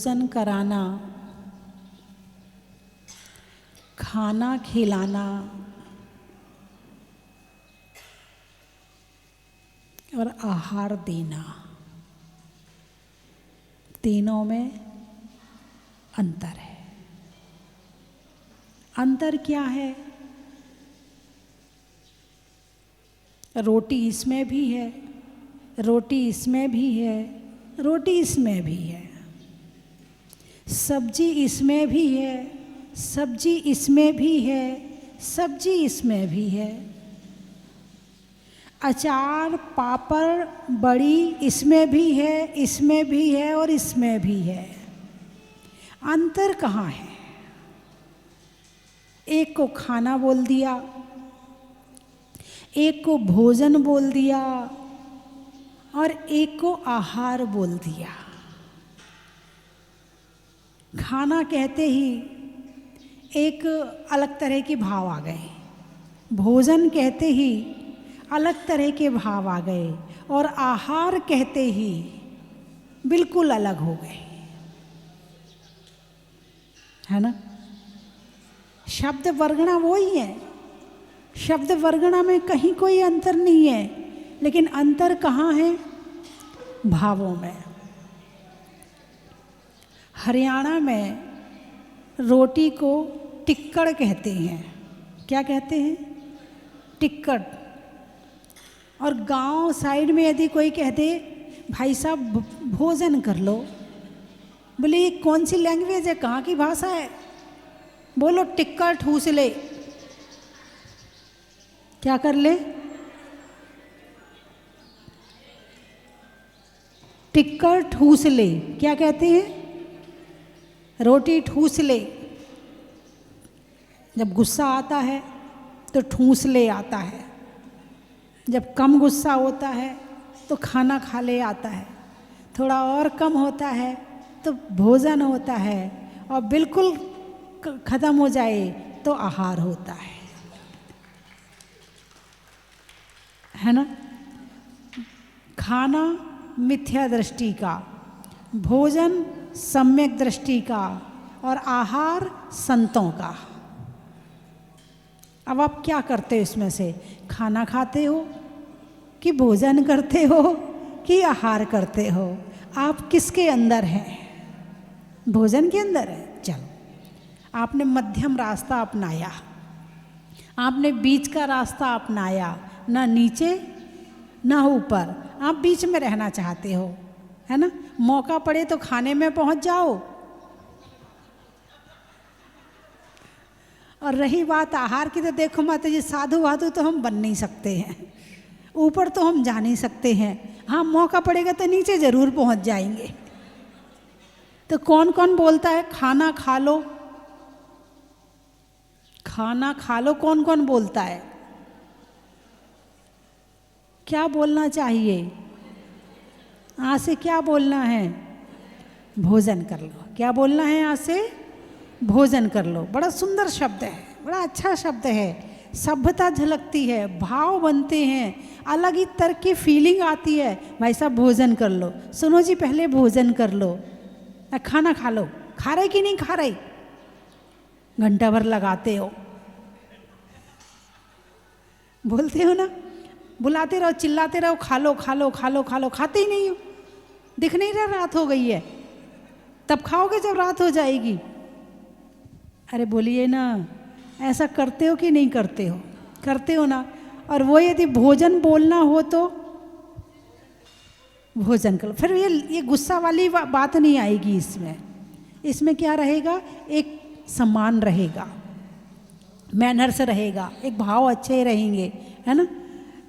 भोजन कराना, खाना खिलाना और आहार देना, तीनों में अंतर है। अंतर क्या है? रोटी इसमें भी है, रोटी इसमें भी है, रोटी इसमें भी है, सब्जी इसमें भी है, सब्जी इसमें भी है, सब्जी इसमें भी है, अचार पापड़ बड़ी इसमें भी है, इसमें भी है और इसमें भी है। अंतर कहाँ है? एक को खाना बोल दिया, एक को भोजन बोल दिया और एक को आहार बोल दिया। खाना कहते ही एक अलग तरह के भाव आ गए, भोजन कहते ही अलग तरह के भाव आ गए और आहार कहते ही बिल्कुल अलग हो गए, है ना। शब्द वर्गणा वो ही है, शब्द वर्गणा में कहीं कोई अंतर नहीं है, लेकिन अंतर कहाँ है? भावों में। हरियाणा में रोटी को टिक्कड़ कहते हैं। क्या कहते हैं? टिक्कड़। और गांव साइड में यदि कोई कहते भाई साहब भोजन कर लो, बोले ये कौन सी लैंग्वेज है, कहाँ की भाषा है? बोलो टिक्कड़ ठूस ले। क्या कर ले? टिक्कड़ ठूस ले। क्या कहते हैं? रोटी ठूस ले। जब गुस्सा आता है तो ठूस ले आता है, जब कम गुस्सा होता है तो खाना खा ले आता है, थोड़ा और कम होता है तो भोजन होता है, और बिल्कुल ख़त्म हो जाए तो आहार होता है ना। खाना मिथ्या दृष्टि का, भोजन सम्यक दृष्टि का और आहार संतों का। अब आप क्या करते हो इसमें से? खाना खाते हो कि भोजन करते हो कि आहार करते हो? आप किसके अंदर हैं? भोजन के अंदर है। चलो, आपने मध्यम रास्ता अपनाया, आपने बीच का रास्ता अपनाया, ना नीचे ना ऊपर, आप बीच में रहना चाहते हो, है ना। मौका पड़े तो खाने में पहुंच जाओ, और रही बात आहार की तो देखो माता जी, साधु वाधु तो हम बन नहीं सकते हैं, ऊपर तो हम जा नहीं सकते हैं। हाँ, मौका पड़ेगा तो नीचे ज़रूर पहुंच जाएंगे। तो कौन कौन बोलता है खाना खा लो, खाना खा लो? कौन कौन बोलता है? क्या बोलना चाहिए? यहाँ से क्या बोलना है? भोजन कर लो। क्या बोलना है यहाँ से? भोजन कर लो। बड़ा सुंदर शब्द है, बड़ा अच्छा शब्द है। सभ्यता झलकती है, भाव बनते हैं, अलग ही तरह की फीलिंग आती है। भाई साहब भोजन कर लो। सुनो जी, पहले भोजन कर लो, खाना खा लो। खा रहे कि नहीं खा रहे? घंटा भर लगाते हो, बोलते हो ना, बुलाते रहो, चिल्लाते रहो, खा लो खा लो खा लो खा लो, खाते ही नहीं हो। दिख नहीं रहा रात हो गई है? तब खाओगे जब रात हो जाएगी। अरे बोलिए ना, ऐसा करते हो कि नहीं करते हो? करते हो ना। और वो यदि भोजन बोलना हो तो भोजन करो। फिर ये गुस्सा वाली बात नहीं आएगी इसमें। इसमें क्या रहेगा? एक सम्मान रहेगा, मैनर्स रहेगा, एक भाव अच्छे रहेंगे, है ना।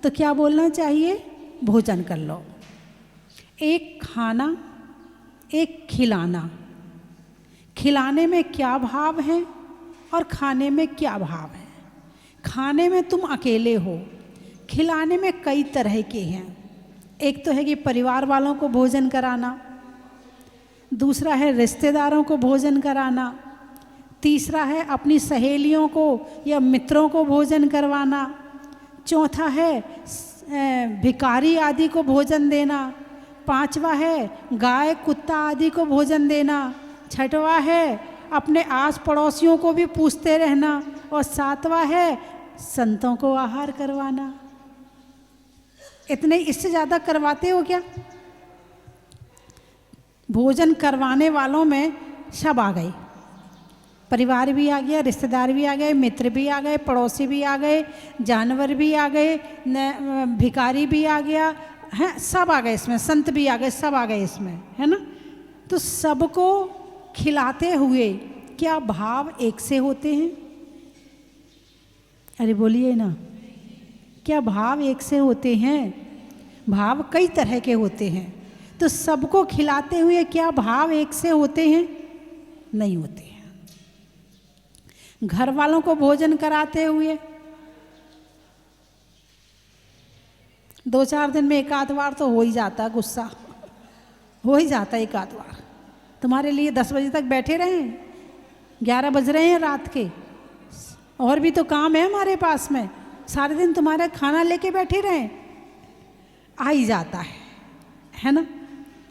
तो क्या बोलना चाहिए? भोजन कर लो। एक खाना, एक खिलाना। खिलाने में क्या भाव है और खाने में क्या भाव है? खाने में तुम अकेले हो, खिलाने में कई तरह के हैं। एक तो है कि परिवार वालों को भोजन कराना, दूसरा है रिश्तेदारों को भोजन कराना, तीसरा है अपनी सहेलियों को या मित्रों को भोजन करवाना, चौथा है भिखारी आदि को भोजन देना, पांचवा है गाय कुत्ता आदि को भोजन देना, छठवां है अपने आस पड़ोसियों को भी पूछते रहना, और सातवां है संतों को आहार करवाना। इतने, इससे ज़्यादा करवाते हो क्या? भोजन करवाने वालों में सब आ गए, परिवार भी आ गया, रिश्तेदार भी आ गए, मित्र भी आ गए, पड़ोसी भी आ गए, जानवर भी आ गए, भिखारी भी आ गया है, सब आ गए इसमें, संत भी आ गए, सब आ गए इसमें, है ना। तो सबको खिलाते हुए क्या भाव एक से होते हैं? अरे बोलिए ना, क्या भाव एक से होते हैं? भाव कई तरह के होते हैं। तो सबको खिलाते हुए क्या भाव एक से होते हैं? नहीं होते हैं। घर वालों को भोजन कराते हुए 2-4 दिन में एक आध बार तो हो ही जाता गुस्सा, हो ही जाता एक आध बार। तुम्हारे लिए 10 बजे तक बैठे रहे, 11 बज रहे हैं रात के, और भी तो काम है हमारे पास में, सारे दिन तुम्हारा खाना लेके बैठे रहे, आ ही जाता है ना।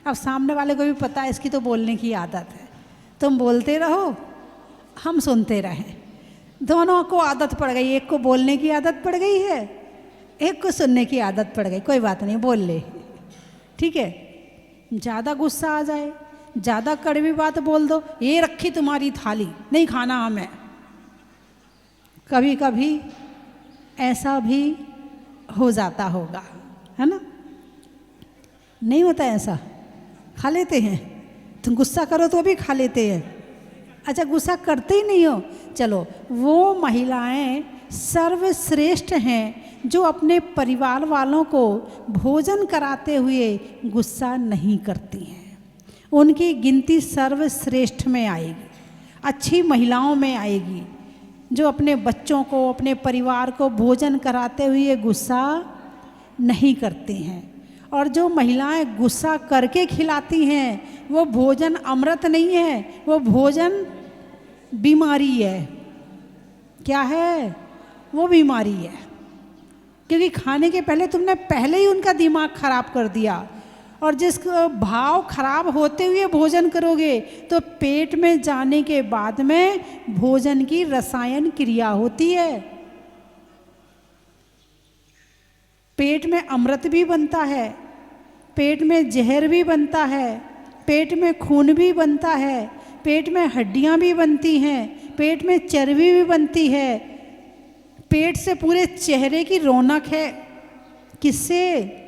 अब सामने वाले को भी पता है इसकी तो बोलने की आदत है, तुम बोलते रहो हम सुनते रहें। दोनों को आदत पड़ गई, एक को बोलने की आदत पड़ गई है, एक को सुनने की आदत पड़ गई। कोई बात नहीं, बोल ले, ठीक है। ज़्यादा गुस्सा आ जाए, ज़्यादा कड़वी बात बोल दो, ये रखी तुम्हारी थाली, नहीं खाना हमें। कभी कभी ऐसा भी हो जाता होगा, है ना। नहीं होता ऐसा? खा लेते हैं, तुम गुस्सा करो तो भी खा लेते हैं। अच्छा, गुस्सा करते ही नहीं हो, चलो वो महिलाएं सर्वश्रेष्ठ हैं जो अपने परिवार वालों को भोजन कराते हुए गुस्सा नहीं करती हैं। उनकी गिनती सर्वश्रेष्ठ में आएगी, अच्छी महिलाओं में आएगी, जो अपने बच्चों को, अपने परिवार को भोजन कराते हुए गुस्सा नहीं करती हैं। और जो महिलाएं गुस्सा करके खिलाती हैं वो भोजन अमृत नहीं है, वो भोजन बीमारी है। क्या है? वो बीमारी है, क्योंकि खाने के पहले ही उनका दिमाग खराब कर दिया। और जिस भाव खराब होते हुए भोजन करोगे तो पेट में जाने के बाद में भोजन की रसायन क्रिया होती है, पेट में अमृत भी बनता है, पेट में जहर भी बनता है, पेट में खून भी बनता है, पेट में हड्डियां भी बनती हैं, पेट में चर्बी भी बनती है, पेट से पूरे चेहरे की रौनक है। किससे?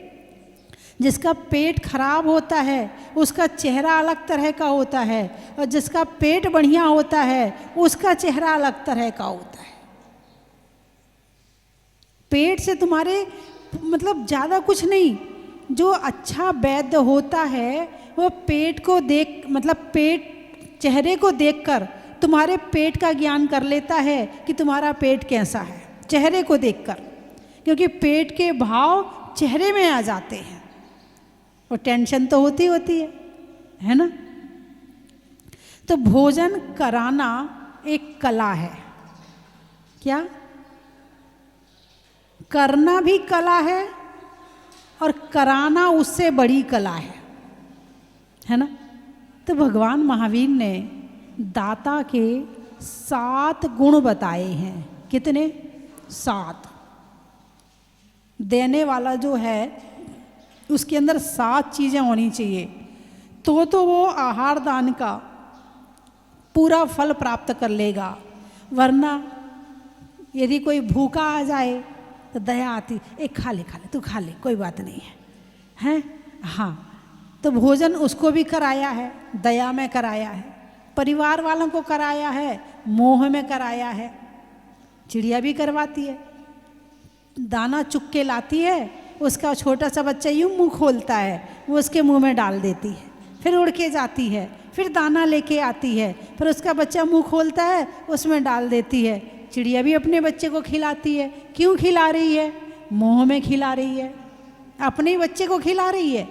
जिसका पेट खराब होता है उसका चेहरा अलग तरह का होता है, और जिसका पेट बढ़िया होता है उसका चेहरा अलग तरह का होता है। पेट से तुम्हारे ज़्यादा कुछ नहीं, जो अच्छा वैद्य होता है वो पेट को देख पेट चेहरे को देखकर तुम्हारे पेट का ज्ञान कर लेता है कि तुम्हारा पेट कैसा है, चेहरे को देखकर, क्योंकि पेट के भाव चेहरे में आ जाते हैं। और टेंशन तो होती है ना। तो भोजन कराना एक कला है। क्या? करना भी कला है और कराना उससे बड़ी कला है ना। तो भगवान महावीर ने दाता के 7 गुण बताए हैं। कितने? 7। देने वाला जो है उसके अंदर 7 चीज़ें होनी चाहिए, तो वो आहार दान का पूरा फल प्राप्त कर लेगा। वरना यदि कोई भूखा आ जाए तो दया आती, एक खा ले तू खा ले, कोई बात नहीं है, हैं? हाँ, तो भोजन उसको भी कराया है, दया में कराया है, परिवार वालों को कराया है, मोह में कराया है। चिड़िया भी करवाती है, दाना चुग के लाती है, उसका छोटा सा बच्चा यूँ मुंह खोलता है, वो उसके मुंह में डाल देती है, फिर उड़ के जाती है, फिर दाना लेके आती है, फिर उसका बच्चा मुंह खोलता है, उसमें डाल देती है। चिड़िया भी अपने बच्चे को खिलाती है। क्यों खिला रही है? मोह में खिला रही है, अपने ही बच्चे को खिला रही है।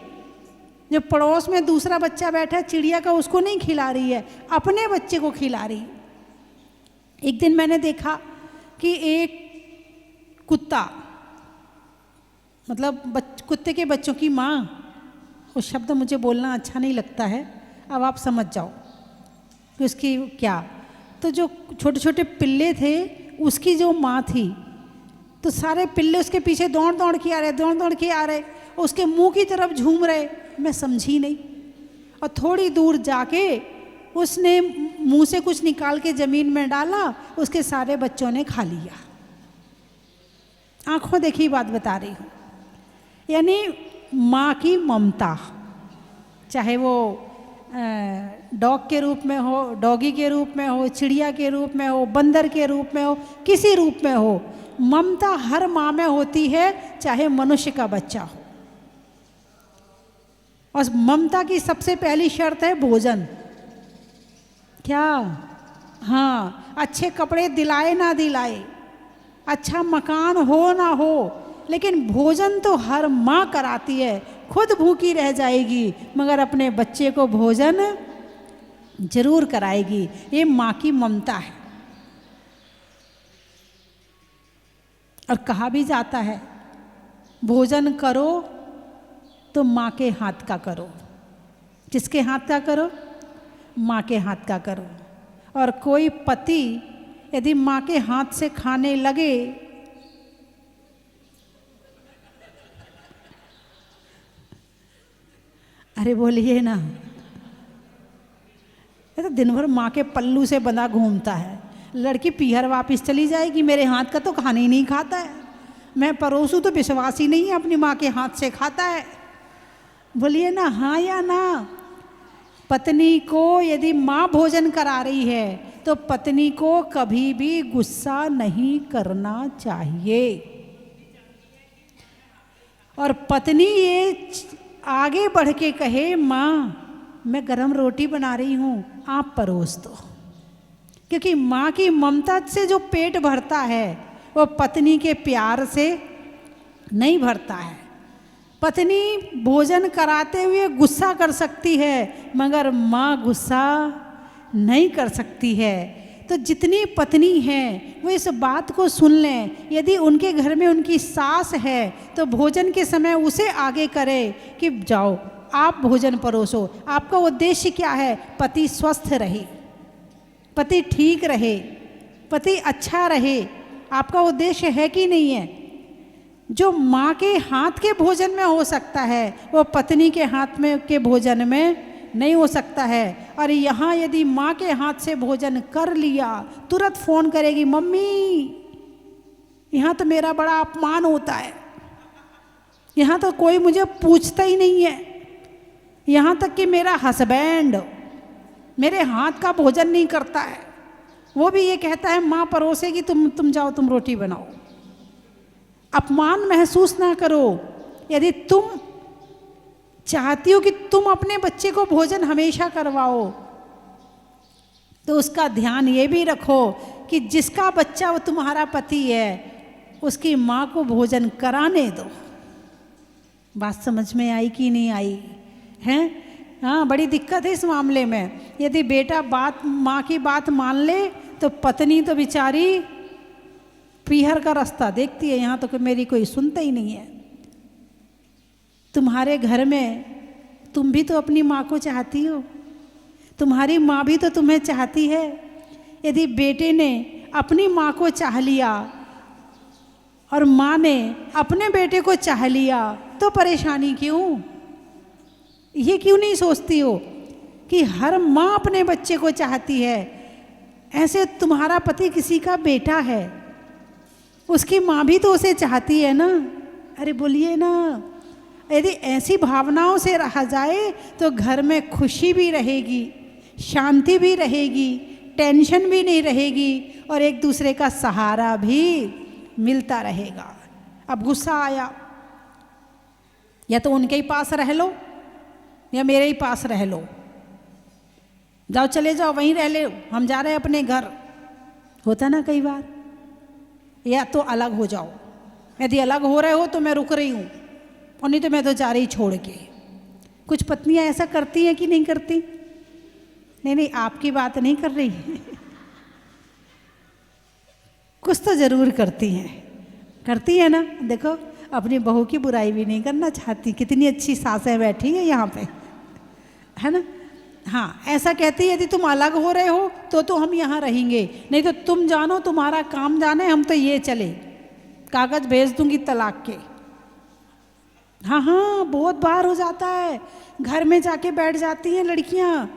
जो पड़ोस में दूसरा बच्चा बैठा है चिड़िया का, उसको नहीं खिला रही है, अपने बच्चे को खिला रही है। एक दिन मैंने देखा कि एक कुत्ता, कुत्ते के बच्चों की माँ, वो शब्द मुझे बोलना अच्छा नहीं लगता है, अब आप समझ जाओ। कि उसकी क्या, तो जो छोटे छोटे पिल्ले थे उसकी जो माँ थी, तो सारे पिल्ले उसके पीछे दौड़ दौड़ के आ रहे, दौड़ दौड़ के आ रहे, उसके मुंह की तरफ झूम रहे। मैं समझी नहीं, और थोड़ी दूर जाके उसने मुंह से कुछ निकाल के ज़मीन में डाला, उसके सारे बच्चों ने खा लिया। आंखों देखी बात बता रही हूँ। यानी माँ की ममता, चाहे वो डॉग के रूप में हो, डॉगी के रूप में हो, चिड़िया के रूप में हो, बंदर के रूप में हो, किसी रूप में हो, ममता हर माँ में होती है, चाहे मनुष्य का बच्चा हो। और ममता की सबसे पहली शर्त है भोजन। क्या? हाँ, अच्छे कपड़े दिलाए ना दिलाए, अच्छा मकान हो ना हो, लेकिन भोजन तो हर माँ कराती है। खुद भूखी रह जाएगी मगर अपने बच्चे को भोजन जरूर कराएगी। ये माँ की ममता है। और कहा भी जाता है भोजन करो तो माँ के हाथ का करो। किसके हाथ का करो? माँ के हाथ का करो। और कोई पति यदि माँ के हाथ से खाने लगे, अरे बोलिए ना, ये तो दिन भर माँ के पल्लू से बंधा घूमता है, लड़की पीहर वापस चली जाएगी, मेरे हाथ का तो खाने ही नहीं खाता है, मैं परोसूं तो विश्वास ही नहीं है, अपनी माँ के हाथ से खाता है। बोलिए ना हाँ या ना। पत्नी को यदि माँ भोजन करा रही है तो पत्नी को कभी भी गुस्सा नहीं करना चाहिए। और पत्नी ये आगे बढ़ के कहे माँ मैं गरम रोटी बना रही हूँ, आप परोस दो। क्योंकि माँ की ममता से जो पेट भरता है वो पत्नी के प्यार से नहीं भरता है। पत्नी भोजन कराते हुए गुस्सा कर सकती है मगर माँ गुस्सा नहीं कर सकती है। तो जितनी पत्नी हैं वो इस बात को सुन लें, यदि उनके घर में उनकी सास है तो भोजन के समय उसे आगे करे कि जाओ आप भोजन परोसो। आपका उद्देश्य क्या है? पति स्वस्थ रहे, पति ठीक रहे, पति अच्छा रहे। आपका उद्देश्य है कि नहीं है? जो माँ के हाथ के भोजन में हो सकता है वो पत्नी के हाथ में के भोजन में नहीं हो सकता है। और यहाँ यदि माँ के हाथ से भोजन कर लिया तुरंत फ़ोन करेगी, मम्मी यहाँ तो मेरा बड़ा अपमान होता है, यहाँ तो कोई मुझे पूछता ही नहीं है, यहाँ तक कि मेरा हस्बैंड मेरे हाथ का भोजन नहीं करता है, वो भी ये कहता है माँ परोसेगी, तुम जाओ तुम रोटी बनाओ। अपमान महसूस ना करो। यदि तुम चाहती हो कि तुम अपने बच्चे को भोजन हमेशा करवाओ तो उसका ध्यान ये भी रखो कि जिसका बच्चा वो तुम्हारा पति है उसकी माँ को भोजन कराने दो। बात समझ में आई कि नहीं आई है? हाँ, बड़ी दिक्कत है इस मामले में। यदि बेटा माँ की बात मान ले तो पत्नी तो बेचारी पीहर का रास्ता देखती है, यहाँ तो मेरी कोई सुनता ही नहीं है। तुम्हारे घर में तुम भी तो अपनी माँ को चाहती हो, तुम्हारी माँ भी तो तुम्हें चाहती है। यदि बेटे ने अपनी माँ को चाह लिया और माँ ने अपने बेटे को चाह लिया तो परेशानी क्यों? ये क्यों नहीं सोचती हो कि हर माँ अपने बच्चे को चाहती है? ऐसे तुम्हारा पति किसी का बेटा है, उसकी माँ भी तो उसे चाहती है ना। अरे बोलिए ना। यदि ऐसी भावनाओं से रहा जाए तो घर में खुशी भी रहेगी, शांति भी रहेगी, टेंशन भी नहीं रहेगी और एक दूसरे का सहारा भी मिलता रहेगा। अब गुस्सा आया, या तो उनके ही पास रह लो या मेरे ही पास रह लो, जाओ चले जाओ वहीं रह ले, हम जा रहे हैं अपने घर, होता ना कई बार। या तो अलग हो जाओ, यदि अलग हो रहे हो तो मैं रुक रही हूँ और नहीं तो मैं तो जा रही छोड़ के। कुछ पत्नियां ऐसा करती हैं कि नहीं करती? नहीं, आपकी बात नहीं कर रही कुछ तो जरूर करती है ना। देखो अपनी बहू की बुराई भी नहीं करना चाहती, कितनी अच्छी सासें बैठी हैं यहाँ पे, है ना। हाँ, ऐसा कहती है यदि तुम अलग हो रहे हो तो हम यहाँ रहेंगे, नहीं तो तुम जानो, तुम्हारा काम जाने, हम तो ये चले, कागज भेज दूंगी तलाक के। हाँ हाँ, बहुत बार हो जाता है, घर में जाके बैठ जाती हैं लड़कियाँ,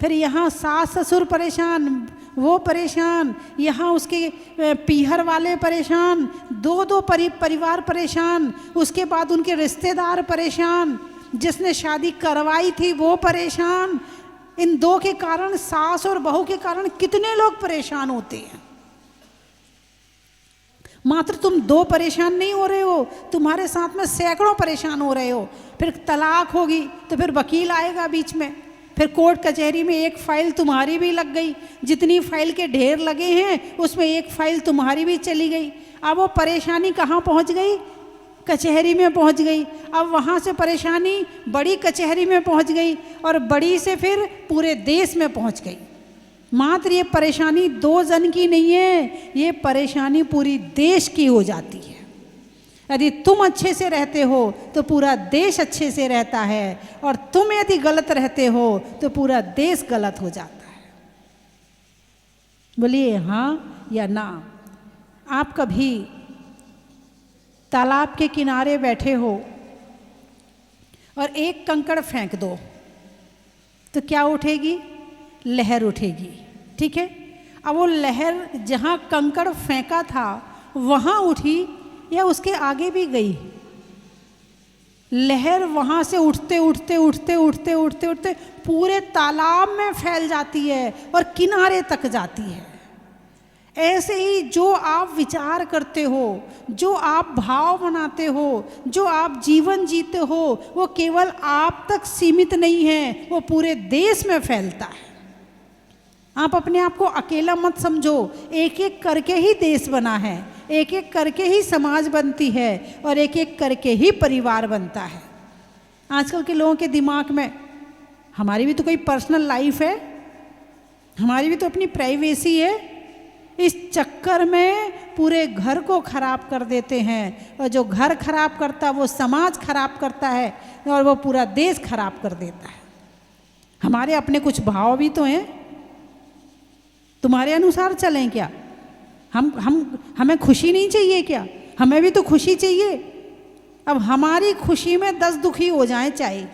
फिर यहाँ सास ससुर परेशान, वो परेशान, यहाँ उसके पीहर वाले परेशान, दो परिवार परेशान, उसके बाद उनके रिश्तेदार परेशान, जिसने शादी करवाई थी वो परेशान। इन दो के कारण, सास और बहू के कारण कितने लोग परेशान होते हैं। मात्र तुम दो परेशान नहीं हो रहे हो, तुम्हारे साथ में सैकड़ों परेशान हो रहे हो। फिर तलाक होगी तो फिर वकील आएगा बीच में, फिर कोर्ट कचहरी में एक फाइल तुम्हारी भी लग गई, जितनी फाइल के ढेर लगे हैं उसमें एक फाइल तुम्हारी भी चली गई। अब वो परेशानी कहाँ पहुँच गई? कचहरी में पहुँच गई। अब वहाँ से परेशानी बड़ी कचहरी में पहुँच गई, और बड़ी से फिर पूरे देश में पहुँच गई। मात्र ये परेशानी दो जन की नहीं है, ये परेशानी पूरी देश की हो जाती है। यदि तुम अच्छे से रहते हो तो पूरा देश अच्छे से रहता है, और तुम यदि गलत रहते हो तो पूरा देश गलत हो जाता है। बोलिए हाँ या ना। आप कभी तालाब के किनारे बैठे हो और एक कंकड़ फेंक दो तो क्या उठेगी? लहर उठेगी, ठीक है। अब वो लहर जहाँ कंकड़ फेंका था वहाँ उठी या उसके आगे भी गई? लहर वहाँ से उठते उठते उठते उठते उठते उठते पूरे तालाब में फैल जाती है और किनारे तक जाती है। ऐसे ही जो आप विचार करते हो, जो आप भाव बनाते हो, जो आप जीवन जीते हो, वो केवल आप तक सीमित नहीं है, वो पूरे देश में फैलता है। आप अपने आप को अकेला मत समझो, एक एक करके ही देश बना है, एक एक करके ही समाज बनती है, और एक एक करके ही परिवार बनता है। आजकल के लोगों के दिमाग में हमारी भी तो कोई पर्सनल लाइफ है, हमारी भी तो अपनी प्राइवेसी है। इस चक्कर में पूरे घर को खराब कर देते हैं, और जो घर खराब करता है वो समाज खराब करता है, और वो पूरा देश खराब कर देता है। हमारे अपने कुछ भाव भी तो हैं, तुम्हारे अनुसार चलें क्या? हमें खुशी नहीं चाहिए क्या? हमें भी तो खुशी चाहिए। अब हमारी खुशी में 10 दुखी हो जाएं, चाहे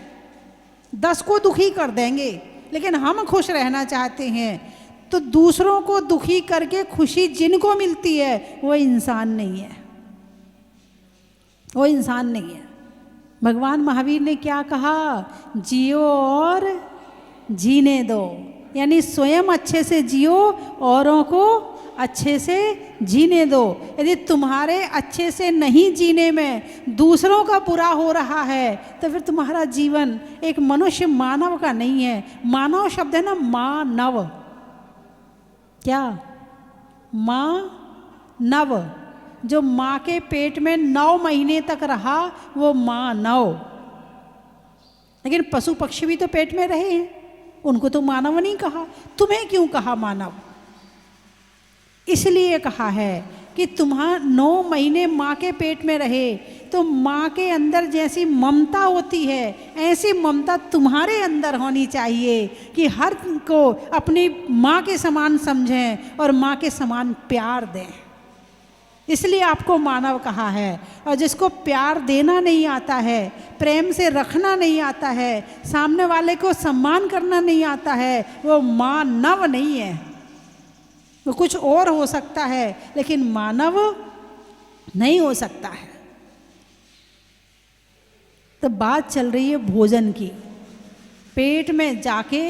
10 को दुखी कर देंगे, लेकिन हम खुश रहना चाहते हैं। तो दूसरों को दुखी करके खुशी जिनको मिलती है वो इंसान नहीं है, वो इंसान नहीं है। भगवान महावीर ने क्या कहा? जियो और जीने दो, यानी स्वयं अच्छे से जियो, औरों को अच्छे से जीने दो। यदि तुम्हारे अच्छे से नहीं जीने में दूसरों का बुरा हो रहा है तो फिर तुम्हारा जीवन एक मनुष्य मानव का नहीं है। मानव शब्द है ना, मानव, क्या? माँ नव, जो माँ के पेट में 9 महीने तक रहा वो मानव। लेकिन पशु पक्षी भी तो पेट में रहे हैं, उनको तो मानव नहीं कहा। तुम्हें क्यों कहा मानव? इसलिए कहा है कि तुम्हारा 9 महीने माँ के पेट में रहे तो माँ के अंदर जैसी ममता होती है ऐसी ममता तुम्हारे अंदर होनी चाहिए कि हर को अपनी माँ के समान समझें और माँ के समान प्यार दें। इसलिए आपको मानव कहा है। और जिसको प्यार देना नहीं आता है, प्रेम से रखना नहीं आता है, सामने वाले को सम्मान करना नहीं आता है, वो मानव नहीं है। वो कुछ और हो सकता है लेकिन मानव नहीं हो सकता है। तो बात चल रही है भोजन की। पेट में जाके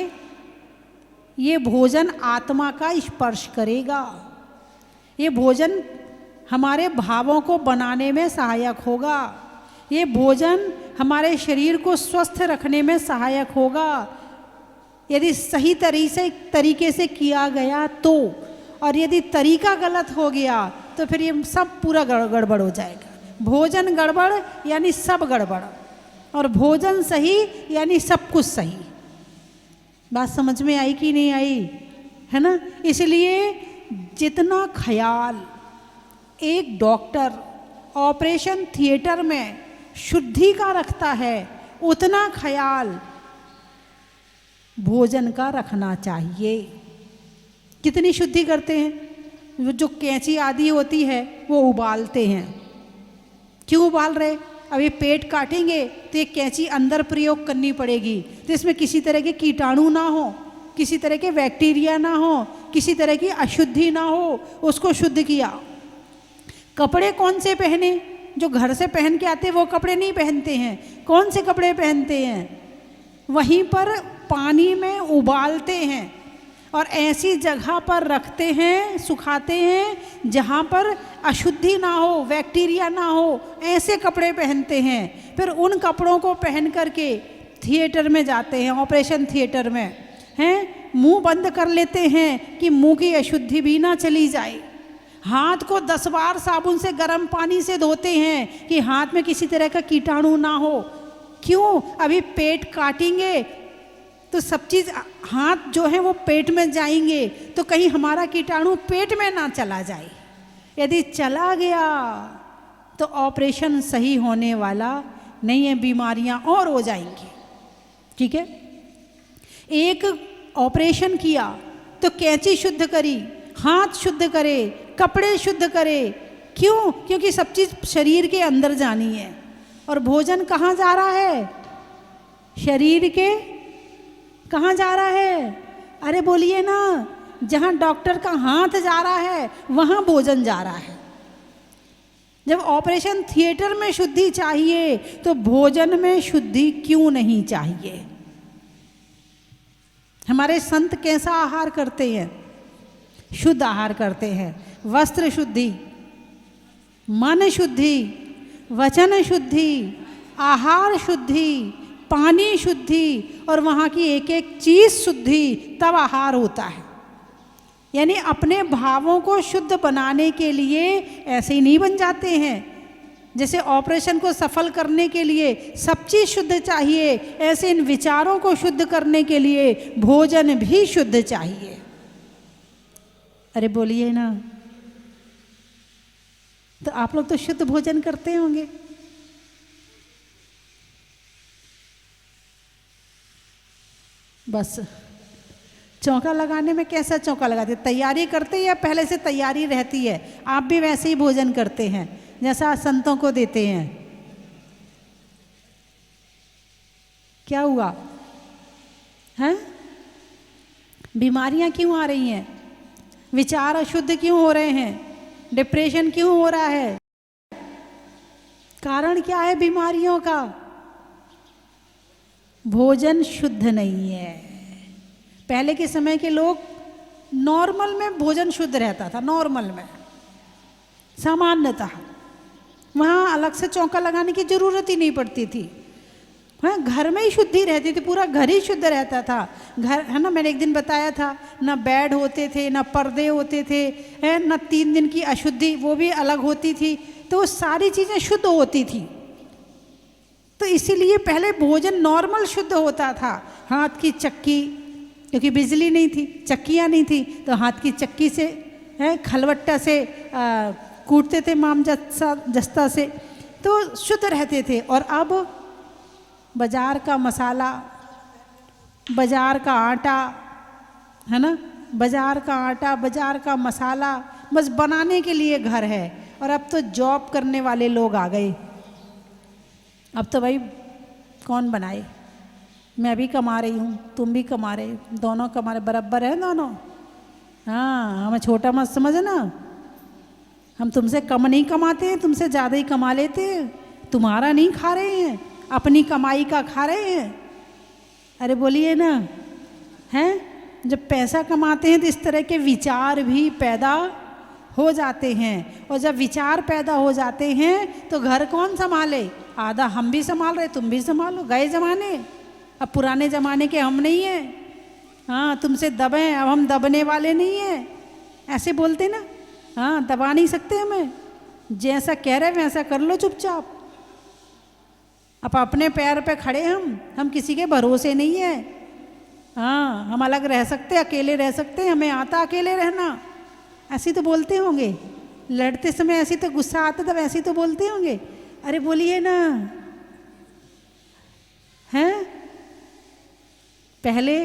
ये भोजन आत्मा का स्पर्श करेगा, ये भोजन हमारे भावों को बनाने में सहायक होगा, ये भोजन हमारे शरीर को स्वस्थ रखने में सहायक होगा यदि सही तरीके से किया गया तो। और यदि तरीका गलत हो गया तो फिर ये सब पूरा गड़बड़ हो जाएगा। भोजन गड़बड़ यानी सब गड़बड़, और भोजन सही यानी सब कुछ सही। बात समझ में आई कि नहीं आई? है ना? इसलिए जितना ख्याल एक डॉक्टर ऑपरेशन थिएटर में शुद्धि का रखता है, उतना ख्याल भोजन का रखना चाहिए। कितनी शुद्धि करते हैं, जो कैंची आदि होती है वो उबालते हैं। क्यों उबाल रहे? अब ये पेट काटेंगे तो ये कैंची अंदर प्रयोग करनी पड़ेगी, तो इसमें किसी तरह के कीटाणु ना हो, किसी तरह के बैक्टीरिया ना हो, किसी तरह की अशुद्धि ना हो, उसको शुद्ध किया। कपड़े कौन से पहने? जो घर से पहन के आते हैं वो कपड़े नहीं पहनते हैं। कौन से कपड़े पहनते हैं? वहीं पर पानी में उबालते हैं और ऐसी जगह पर रखते हैं, सुखाते हैं जहाँ पर अशुद्धि ना हो, बैक्टीरिया ना हो, ऐसे कपड़े पहनते हैं। फिर उन कपड़ों को पहन करके थिएटर में जाते हैं, ऑपरेशन थिएटर में हैं, मुंह बंद कर लेते हैं कि मुंह की अशुद्धि भी ना चली जाए। हाथ को 10 बार साबुन से गर्म पानी से धोते हैं कि हाथ में किसी तरह का कीटाणु ना हो। क्यों? अभी पेट काटेंगे तो सब चीज़, हाथ जो है वो पेट में जाएंगे तो कहीं हमारा कीटाणु पेट में ना चला जाए। यदि चला गया तो ऑपरेशन सही होने वाला नहीं है, बीमारियां और हो जाएंगी। ठीक है, एक ऑपरेशन किया तो कैंची शुद्ध करी, हाथ शुद्ध करे, कपड़े शुद्ध करे। क्यों? क्योंकि सब चीज़ शरीर के अंदर जानी है। और भोजन कहाँ जा रहा है? शरीर के कहाँ जा रहा है? अरे बोलिए ना, जहाँ डॉक्टर का हाथ जा रहा है वहाँ भोजन जा रहा है। जब ऑपरेशन थिएटर में शुद्धि चाहिए तो भोजन में शुद्धि क्यों नहीं चाहिए? हमारे संत कैसा आहार करते हैं? शुद्ध आहार करते हैं। वस्त्र शुद्धि, मन शुद्धि, वचन शुद्धि, आहार शुद्धि, पानी शुद्धि और वहाँ की एक एक चीज़ शुद्धि, तब आहार होता है। यानी अपने भावों को शुद्ध बनाने के लिए ऐसे ही नहीं बन जाते हैं। जैसे ऑपरेशन को सफल करने के लिए सब चीज़ शुद्ध चाहिए, ऐसे इन विचारों को शुद्ध करने के लिए भोजन भी शुद्ध चाहिए। अरे बोलिए ना, तो आप लोग तो शुद्ध भोजन करते होंगे। बस चौका लगाने में कैसा चौका लगाते? तैयारी करते या पहले से तैयारी रहती है? आप भी वैसे ही भोजन करते हैं जैसा संतों को देते हैं। क्या हुआ? हैं? बीमारियां क्यों आ रही हैं? विचार अशुद्ध क्यों हो रहे हैं? डिप्रेशन क्यों हो रहा है? कारण क्या है बीमारियों का? भोजन शुद्ध नहीं है। पहले के समय के लोग नॉर्मल में भोजन शुद्ध रहता था, नॉर्मल में सामान्यतः वहाँ अलग से चौका लगाने की जरूरत ही नहीं पड़ती थी। हाँ, घर में ही शुद्धि रहती थी, पूरा घर ही शुद्ध रहता था। घर है ना, मैंने एक दिन बताया था, ना बेड होते थे, ना पर्दे होते थे, है ना, 3 दिन की अशुद्धि वो भी अलग होती थी, तो सारी चीज़ें शुद्ध होती थी। तो इसीलिए पहले भोजन नॉर्मल शुद्ध होता था। हाथ की चक्की, क्योंकि बिजली नहीं थी, चक्कियाँ नहीं थी, तो हाथ की चक्की से है खलवट्टा से कूटते थे, माम जस्ता से, तो शुद्ध रहते थे। और अब बाजार का मसाला, बाजार का आटा, है ना, बाजार का आटा, बाजार का मसाला बस बनाने के लिए घर है। और अब तो जॉब करने वाले लोग आ गए। अब तो भाई कौन बनाए? मैं भी कमा रही हूँ, तुम भी कमा रहे, दोनों कमा रहे, बराबर है दोनों। हाँ, हमें छोटा मत समझना, हम तुमसे कम नहीं कमाते हैं, तुमसे ज़्यादा ही कमा लेते हैं। तुम्हारा नहीं खा रहे हैं, अपनी कमाई का खा रहे हैं। अरे बोलिए ना, हैं? जब पैसा कमाते हैं तो इस तरह के विचार भी पैदा हो जाते हैं। और जब विचार पैदा हो जाते हैं तो घर कौन संभाले? आधा हम भी संभाल रहे, तुम भी संभालो। गए ज़माने, अब पुराने ज़माने के हम नहीं हैं। हाँ, तुमसे दबे, अब हम दबने वाले नहीं हैं, ऐसे बोलते ना। हाँ, दबा नहीं सकते हमें, जैसा कह रहे वैसा कर लो चुपचाप। अब अपने पैर पे खड़े, हम किसी के भरोसे नहीं है। हाँ, हम अलग रह सकते, अकेले रह सकते, हमें आता अकेले रहना, ऐसे तो बोलते होंगे। लड़ते समय ऐसे तो गुस्सा आता तब ऐसे तो बोलते होंगे। अरे बोलिए ना, हैं? पहले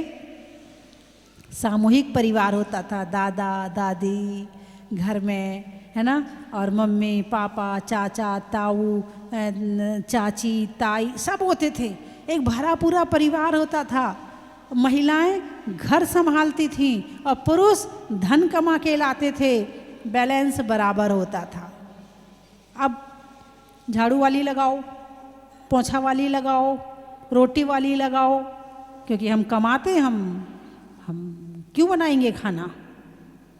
सामूहिक परिवार होता था, दादा दादी घर में, है ना, और मम्मी पापा चाचा ताऊ चाची ताई सब होते थे, एक भरा पूरा परिवार होता था। महिलाएं घर संभालती थीं और पुरुष धन कमा के लाते थे, बैलेंस बराबर होता था। अब झाड़ू वाली लगाओ, पोंछा वाली लगाओ, रोटी वाली लगाओ, क्योंकि हम कमाते, हम क्यों बनाएंगे खाना,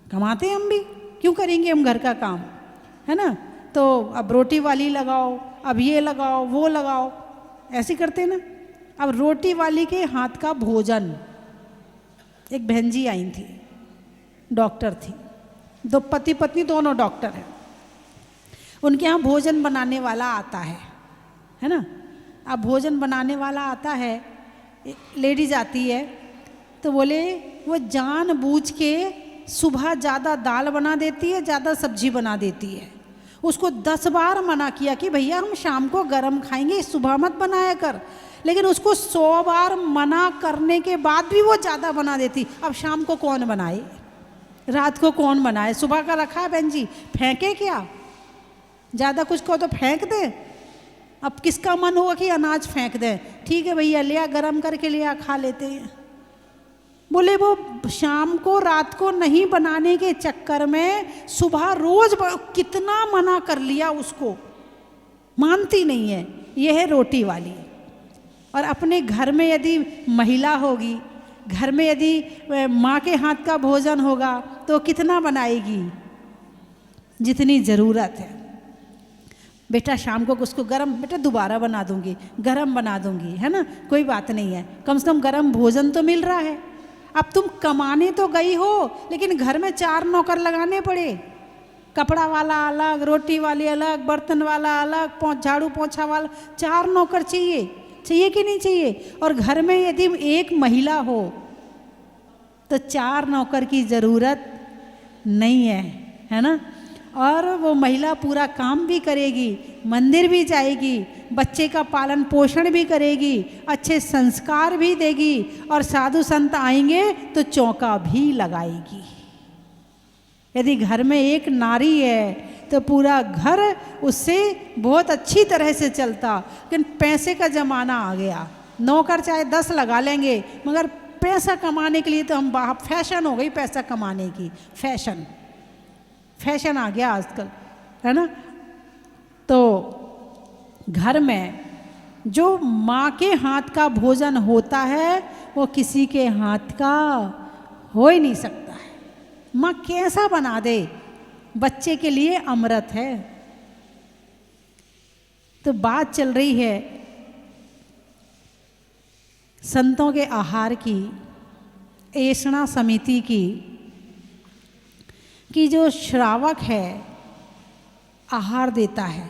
कमाते हम भी, क्यों करेंगे हम घर का काम, है ना। तो अब रोटी वाली लगाओ, अब ये लगाओ वो लगाओ, ऐसे करते ना। अब रोटी वाली के हाथ का भोजन, एक बहन जी आई थी, डॉक्टर थी, दो पति पत्नी दोनों डॉक्टर हैं, उनके यहाँ भोजन बनाने वाला आता है ना। अब भोजन बनाने वाला आता है, लेडीज आती है, तो बोले वो जानबूझ के सुबह ज़्यादा दाल बना देती है, ज़्यादा सब्जी बना देती है। उसको 10 बार मना किया कि भैया हम शाम को गरम खाएंगे, सुबह मत बनाया कर, लेकिन उसको 100 बार मना करने के बाद भी वो ज़्यादा बना देती। अब शाम को कौन बनाए, रात को कौन बनाए, सुबह का रखा है बहन जी, फेंके क्या, ज़्यादा कुछ को तो फेंक दे। अब किसका मन होगा कि अनाज फेंक दें, ठीक है भैया लिया गरम करके लिया खा लेते हैं। बोले वो शाम को रात को नहीं बनाने के चक्कर में सुबह रोज कितना मना कर लिया उसको, मानती नहीं है। यह है रोटी वाली। और अपने घर में यदि महिला होगी, घर में यदि माँ के हाथ का भोजन होगा तो कितना बनाएगी, जितनी ज़रूरत है। बेटा शाम को उसको गरम, बेटा दोबारा बना दूंगी, गरम बना दूंगी, है ना, कोई बात नहीं है, कम से कम गरम भोजन तो मिल रहा है। अब तुम कमाने तो गई हो, लेकिन घर में 4 नौकर लगाने पड़े, कपड़ा वाला अलग, रोटी वाली अलग, बर्तन वाला अलग, झाड़ू पोंछा वाला, 4 नौकर चाहिए, चाहिए कि नहीं चाहिए। और घर में यदि एक महिला हो तो 4 नौकर की ज़रूरत नहीं है ना। और वो महिला पूरा काम भी करेगी, मंदिर भी जाएगी, बच्चे का पालन पोषण भी करेगी, अच्छे संस्कार भी देगी, और साधु संत आएंगे तो चौका भी लगाएगी। यदि घर में एक नारी है तो पूरा घर उससे बहुत अच्छी तरह से चलता। लेकिन पैसे का ज़माना आ गया, नौकर चाहे 10 लगा लेंगे, मगर पैसा कमाने के लिए तो हम बाहर, फैशन हो गई पैसा कमाने की, फैशन आ गया आजकल, है ना। तो घर में जो माँ के हाथ का भोजन होता है वो किसी के हाथ का हो ही नहीं सकता है। माँ कैसा बना दे, बच्चे के लिए अमृत है। तो बात चल रही है संतों के आहार की, ऐषणा समिति की, कि जो श्रावक है आहार देता है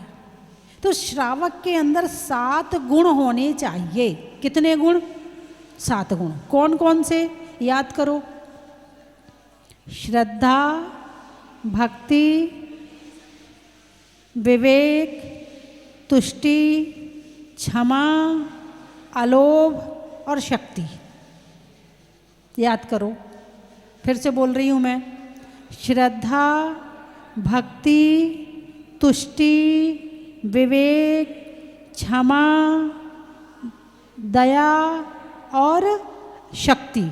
तो श्रावक के अंदर 7 गुण होने चाहिए। कितने गुण? 7 गुण। कौन कौन से याद करो? श्रद्धा, भक्ति, विवेक, तुष्टि, क्षमा, अलोभ और शक्ति। याद करो, फिर से बोल रही हूँ मैं। श्रद्धा, भक्ति, तुष्टि, विवेक, क्षमा, दया और शक्ति।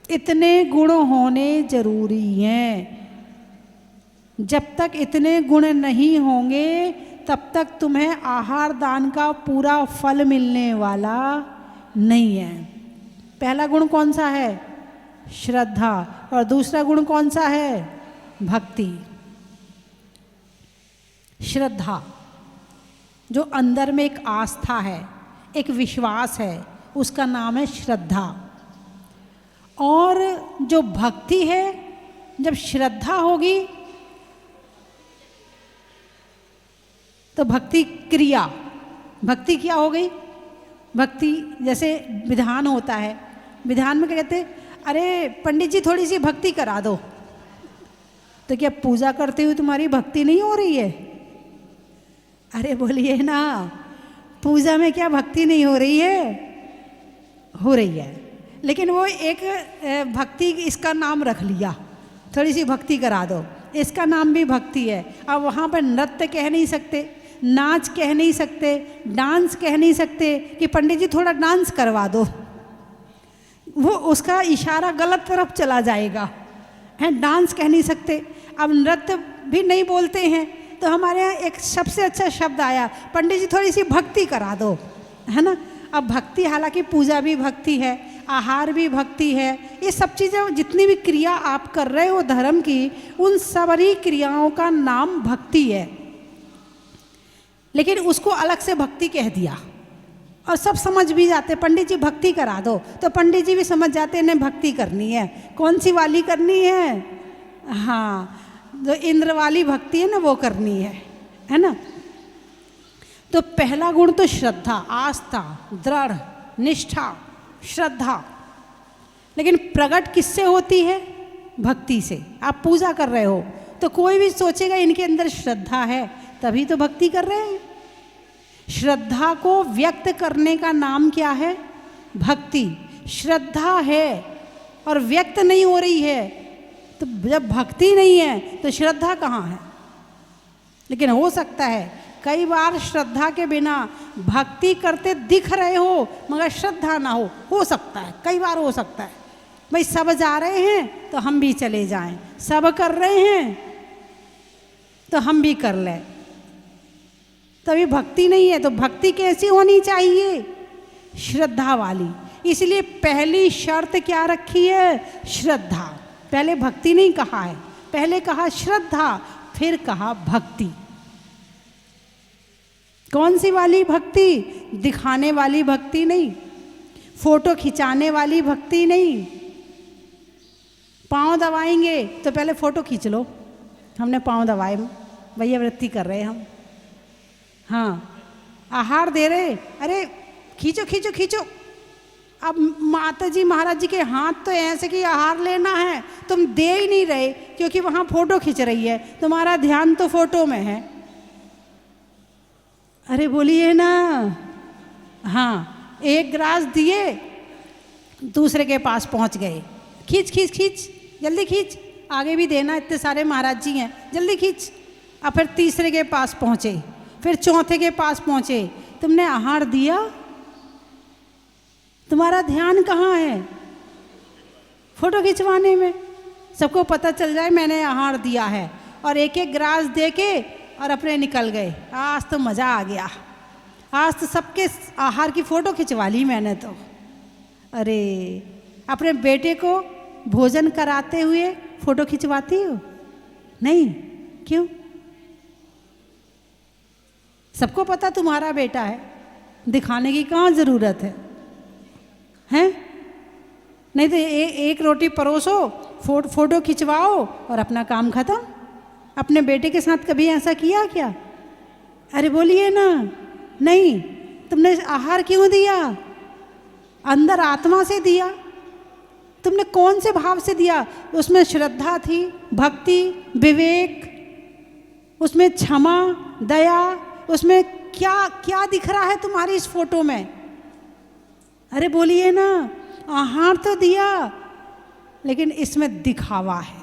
इतने गुण होने जरूरी हैं। जब तक इतने गुण नहीं होंगे तब तक तुम्हें आहार दान का पूरा फल मिलने वाला नहीं है। पहला गुण कौन सा है? श्रद्धा। और दूसरा गुण कौन सा है? भक्ति। श्रद्धा, जो अंदर में एक आस्था है, एक विश्वास है, उसका नाम है श्रद्धा। और जो भक्ति है, जब श्रद्धा होगी तो भक्ति क्रिया, भक्ति क्या हो गई? भक्ति जैसे विधान होता है, विधान में क्या कहते हैं? अरे पंडित जी थोड़ी सी भक्ति करा दो। तो क्या पूजा करते हुए तुम्हारी भक्ति नहीं हो रही है? अरे बोलिए ना, पूजा में क्या भक्ति नहीं हो रही है? हो रही है। लेकिन वो एक भक्ति इसका नाम रख लिया, थोड़ी सी भक्ति करा दो, इसका नाम भी भक्ति है। अब वहाँ पर नृत्य कह नहीं सकते, नाच कह नहीं सकते, डांस कह नहीं सकते कि पंडित जी थोड़ा डांस करवा दो, वो उसका इशारा गलत तरफ चला जाएगा, है। डांस कह नहीं सकते, अब नृत्य भी नहीं बोलते हैं, तो हमारे यहाँ एक सबसे अच्छा शब्द आया, पंडित जी थोड़ी सी भक्ति करा दो, है ना। अब भक्ति, हालांकि पूजा भी भक्ति है, आहार भी भक्ति है, ये सब चीज़ें जितनी भी क्रिया आप कर रहे हो धर्म की, उन सारी क्रियाओं का नाम भक्ति है। लेकिन उसको अलग से भक्ति कह दिया और सब समझ भी जाते, पंडित जी भक्ति करा दो, तो पंडित जी भी समझ जाते इन्हें भक्ति करनी है। कौन सी वाली करनी है? हाँ, जो इंद्र वाली भक्ति है ना, वो करनी है ना। तो पहला गुण तो श्रद्धा, आस्था, दृढ़ निष्ठा, श्रद्धा। लेकिन प्रकट किससे होती है? भक्ति से। आप पूजा कर रहे हो तो कोई भी सोचेगा इनके अंदर श्रद्धा है, तभी तो भक्ति कर रहे हैं। श्रद्धा को व्यक्त करने का नाम क्या है? भक्ति। श्रद्धा है और व्यक्त नहीं हो रही है, तो जब भक्ति नहीं है तो श्रद्धा कहाँ है? लेकिन हो सकता है कई बार श्रद्धा के बिना भक्ति करते दिख रहे हो मगर श्रद्धा ना हो सकता है, कई बार हो सकता है। भाई सब जा रहे हैं तो हम भी चले जाएं, सब कर रहे हैं तो हम भी कर लें, तभी भक्ति नहीं है। तो भक्ति कैसी होनी चाहिए? श्रद्धा वाली। इसलिए पहली शर्त क्या रखी है? श्रद्धा। पहले भक्ति नहीं कहा है, पहले कहा श्रद्धा, फिर कहा भक्ति। कौन सी वाली भक्ति? दिखाने वाली भक्ति नहीं, फोटो खिंचाने वाली भक्ति नहीं। पाँव दबाएंगे तो पहले फोटो खींच लो, हमने पाँव दबाए, भैया वृत्ति कर रहे हम। हाँ, आहार दे रहे, अरे खींचो खींचो खींचो। अब माता जी महाराज जी के हाथ तो ऐसे कि आहार लेना है, तुम दे ही नहीं रहे क्योंकि वहाँ फोटो खींच रही है, तुम्हारा ध्यान तो फोटो में है। अरे बोलिए ना। हाँ, एक गिलास दिए, दूसरे के पास पहुँच गए, खींच खींच खींच, जल्दी खींच, आगे भी देना, इतने सारे महाराज जी हैं, जल्दी खींच। अब फिर तीसरे के पास पहुँचे, फिर चौथे के पास पहुँचे, तुमने आहार दिया? तुम्हारा ध्यान कहाँ है? फोटो खिंचवाने में। सबको पता चल जाए मैंने आहार दिया है, और एक एक गिलास दे के और अपने निकल गए। आज तो मज़ा आ गया, आज तो सबके आहार की फ़ोटो खिंचवा ली मैंने तो। अरे, अपने बेटे को भोजन कराते हुए फ़ोटो खिंचवाती हो? नहीं, क्यों? सबको पता तुम्हारा बेटा है, दिखाने की कहाँ ज़रूरत है? हैं? नहीं तो एक रोटी परोसो, फोटो खिंचवाओ और अपना काम खत्म। अपने बेटे के साथ कभी ऐसा किया क्या? अरे बोलिए ना। नहीं, तुमने आहार क्यों दिया? अंदर आत्मा से दिया। तुमने कौन से भाव से दिया? उसमें श्रद्धा थी, भक्ति, विवेक, उसमें क्षमा, दया, उसमें क्या क्या दिख रहा है तुम्हारी इस फोटो में? अरे बोलिए ना। आहार तो दिया, लेकिन इसमें दिखावा है।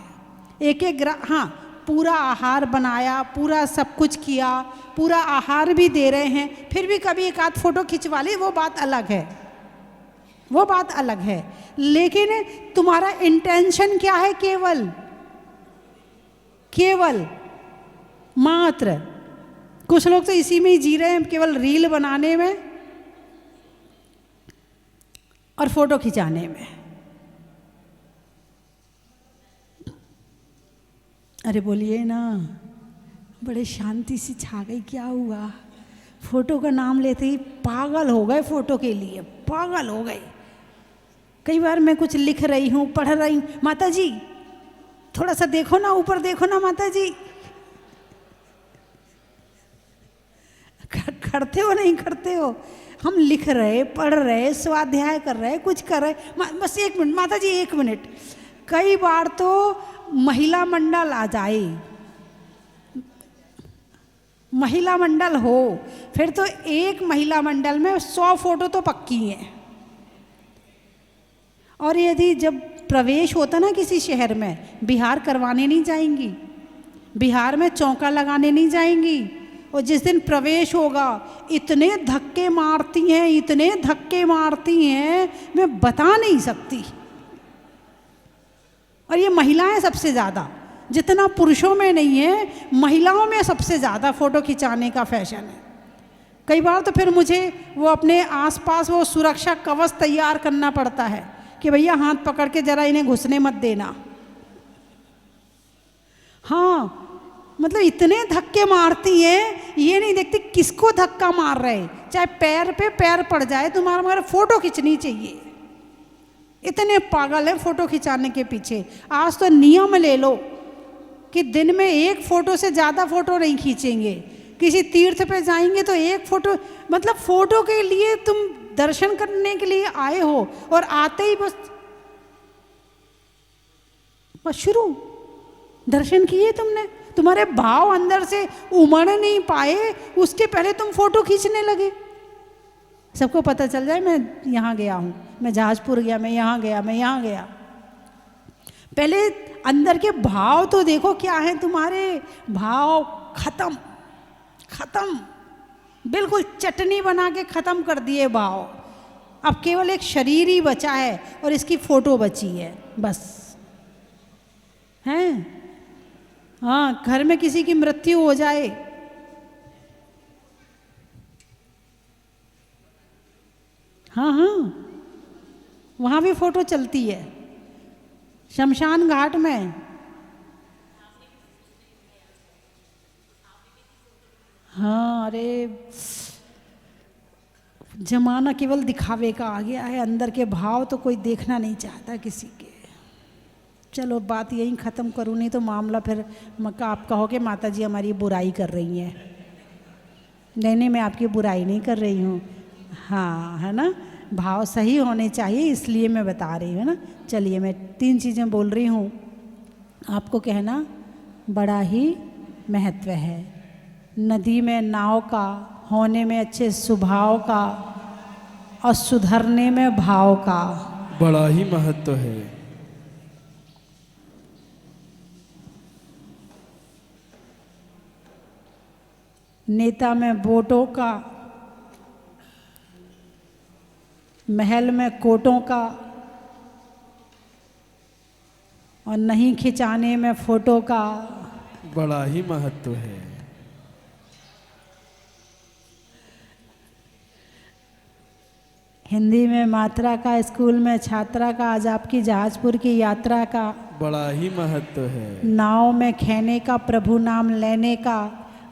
एक एक हाँ, पूरा आहार बनाया, पूरा सब कुछ किया, पूरा आहार भी दे रहे हैं, फिर भी कभी एक आध फोटो खिंचवा ली, वो बात अलग है, वो बात अलग है। लेकिन तुम्हारा इंटेंशन क्या है? केवल मात्र। कुछ लोग तो इसी में ही जी रहे हैं, केवल रील बनाने में और फोटो खिंचाने में। अरे बोलिए ना। बड़े शांति से छा गई, क्या हुआ? फोटो का नाम लेते ही पागल हो गए, फोटो के लिए पागल हो गए। कई बार मैं कुछ लिख रही हूँ, पढ़ रही हूँ, माता जी थोड़ा सा देखो ना, ऊपर देखो ना माता जी। करते हो नहीं करते हो? हम लिख रहे, पढ़ रहे, स्वाध्याय कर रहे, कुछ कर रहे, बस 1 मिनट माता जी, 1 मिनट। कई बार तो महिला मंडल आ जाए, महिला मंडल हो, फिर तो एक महिला मंडल में 100 फोटो तो पक्की हैं। और यदि जब प्रवेश होता ना किसी शहर में, बिहार करवाने नहीं जाएंगी, बिहार में चौका लगाने नहीं जाएंगी, और जिस दिन प्रवेश होगा इतने धक्के मारती हैं, इतने धक्के मारती हैं, मैं बता नहीं सकती। और ये महिलाएं सबसे ज़्यादा, जितना पुरुषों में नहीं है, महिलाओं में सबसे ज़्यादा फ़ोटो खिंचाने का फैशन है। कई बार तो फिर मुझे वो अपने आसपास वो सुरक्षा कवच तैयार करना पड़ता है कि भैया हाथ पकड़ के ज़रा इन्हें घुसने मत देना। हाँ, मतलब इतने धक्के मारती हैं, ये नहीं देखती किसको धक्का मार रहे, चाहे पैर पे पैर पड़ जाए तुम्हारा, मगर फ़ोटो खींचनी चाहिए। इतने पागल हैं फ़ोटो खिंचाने के पीछे। आज तो नियम ले लो कि दिन में एक फ़ोटो से ज़्यादा फ़ोटो नहीं खींचेंगे। किसी तीर्थ पे जाएंगे तो एक फ़ोटो, मतलब फ़ोटो के लिए तुम दर्शन करने के लिए आए हो और आते ही बस शुरू, दर्शन किए तुमने, तुम्हारे भाव अंदर से उमड़ नहीं पाए, उसके पहले तुम फ़ोटो खींचने लगे। सबको पता चल जाए मैं यहाँ गया हूँ, मैं जहाजपुर गया, मैं यहाँ गया, मैं यहाँ गया। पहले अंदर के भाव तो देखो क्या है तुम्हारे। भाव खत्म, खत्म, बिल्कुल चटनी बना के ख़त्म कर दिए भाव। अब केवल एक शरीर ही बचा है और इसकी फ़ोटो बची है बस, हैं? हाँ, घर में किसी की मृत्यु हो जाए, हाँ हाँ, वहाँ भी फ़ोटो चलती है। शमशान घाट में, हाँ, अरे जमाना केवल दिखावे का आ गया है, अंदर के भाव तो कोई देखना नहीं चाहता किसी के। चलो बात यहीं ख़त्म करूँ, नहीं तो मामला फिर आप कहोगे माता जी हमारी बुराई कर रही हैं। नहीं नहीं, मैं आपकी बुराई नहीं कर रही हूँ, हाँ, है ना, भाव सही होने चाहिए, इसलिए मैं बता रही हूँ ना। चलिए मैं 3 चीज़ें बोल रही हूँ, आपको कहना बड़ा ही महत्व है। नदी में नाव का, होने में अच्छे स्वभाव का, और सुधरने में भाव का बड़ा ही महत्व है। नेता में वोटों का, महल में कोटों का, और नहीं खिंचाने में फोटो का बड़ा ही महत्व है। हिंदी में मात्रा का, स्कूल में छात्रा का, आज आपकी जहाजपुर की यात्रा का बड़ा ही महत्व है। नाव में खेने का, प्रभु नाम लेने का,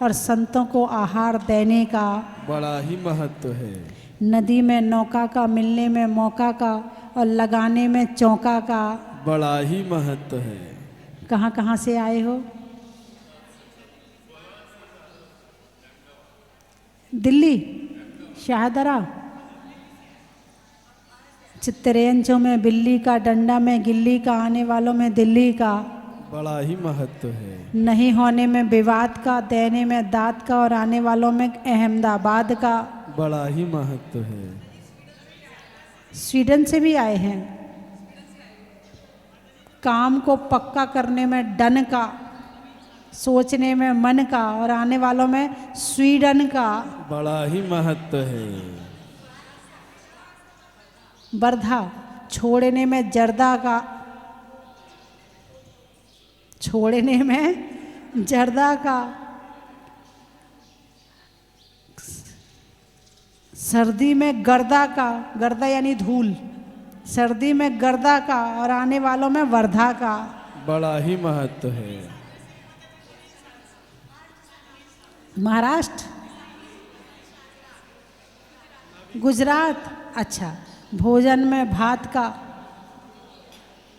और संतों को आहार देने का बड़ा ही महत्व है। नदी में नौका का, मिलने में मौका का, और लगाने में चौका का बड़ा ही महत्व है। कहाँ कहाँ से आए हो? दिल्ली, शाहदरा, चित्तरेंचों में बिल्ली का, डंडा में गिल्ली का, आने वालों में दिल्ली का बड़ा ही महत्व है। नहीं होने में विवाद का, देने में दाद का, और आने वालों में अहमदाबाद का बड़ा ही महत्व है। स्वीडन से भी आए हैं। काम को पक्का करने में डन का, सोचने में मन का, और आने वालों में स्वीडन का बड़ा ही महत्व है। वर्धा, छोड़ने में जर्दा का, छोड़ने में जर्दा का, सर्दी में गर्दा का, गर्दा यानी धूल, सर्दी में गर्दा का, और आने वालों में वर्धा का बड़ा ही महत्व है। महाराष्ट्र, गुजरात, अच्छा, भोजन में भात का,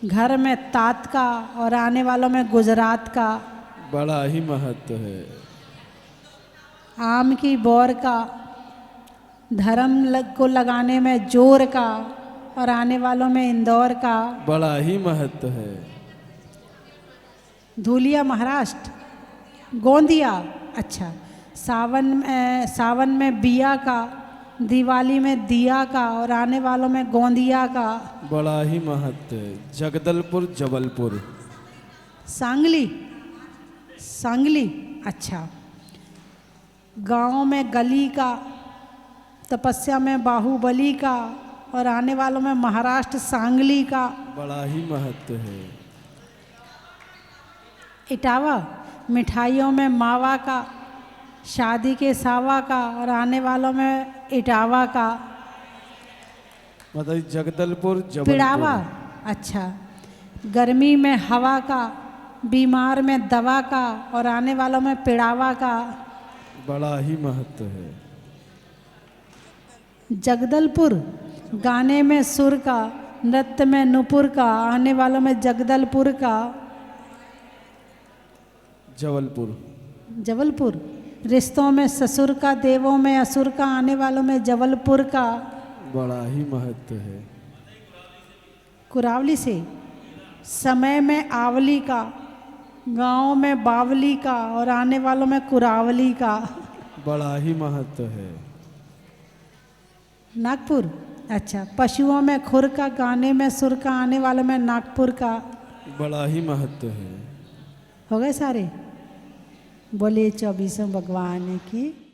घर में तात का, और आने वालों में गुजरात का बड़ा ही महत्व है। आम की बौर का, धर्म को लगाने में जोर का, और आने वालों में इंदौर का बड़ा ही महत्व है। धूलिया, महाराष्ट्र, गोंदिया, अच्छा, सावन में बिया का, दिवाली में दिया का और आने वालों में गोंदिया का। बड़ा ही महत्व है। जगदलपुर जबलपुर। सांगली, सांगली, अच्छा। गांव में गली का, तपस्या में बाहुबली का और आने वालों में महाराष्ट्र सांगली का। बड़ा ही महत्व है। इटावा, मिठाइयों में मावा का, शादी के सावा का और आने वालों में इटावा का। मतलब जगदलपुर पिड़ावा, जबलपुर। अच्छा। गर्मी में हवा का, बीमार में दवा का और आने वालों में पिड़ावा का। बड़ा ही महत्व है। जगदलपुर, गाने में सुर का, नृत्य में नुपुर का, आने वालों में जगदलपुर का। जबलपुर। जबलपुर, रिश्तों में ससुर का, देवों में असुर का, आने वालों में जबलपुर का। बड़ा ही महत्व है। कुरावली से, समय में आवली का, गांव में बावली का और आने वालों में कुरावली का। बड़ा ही महत्व है। नागपुर, अच्छा। पशुओं में खुर का, गाने में सुर का, आने वालों में नागपुर का। बड़ा ही महत्व है। हो गए सारे। बोलिए 24 भगवान की।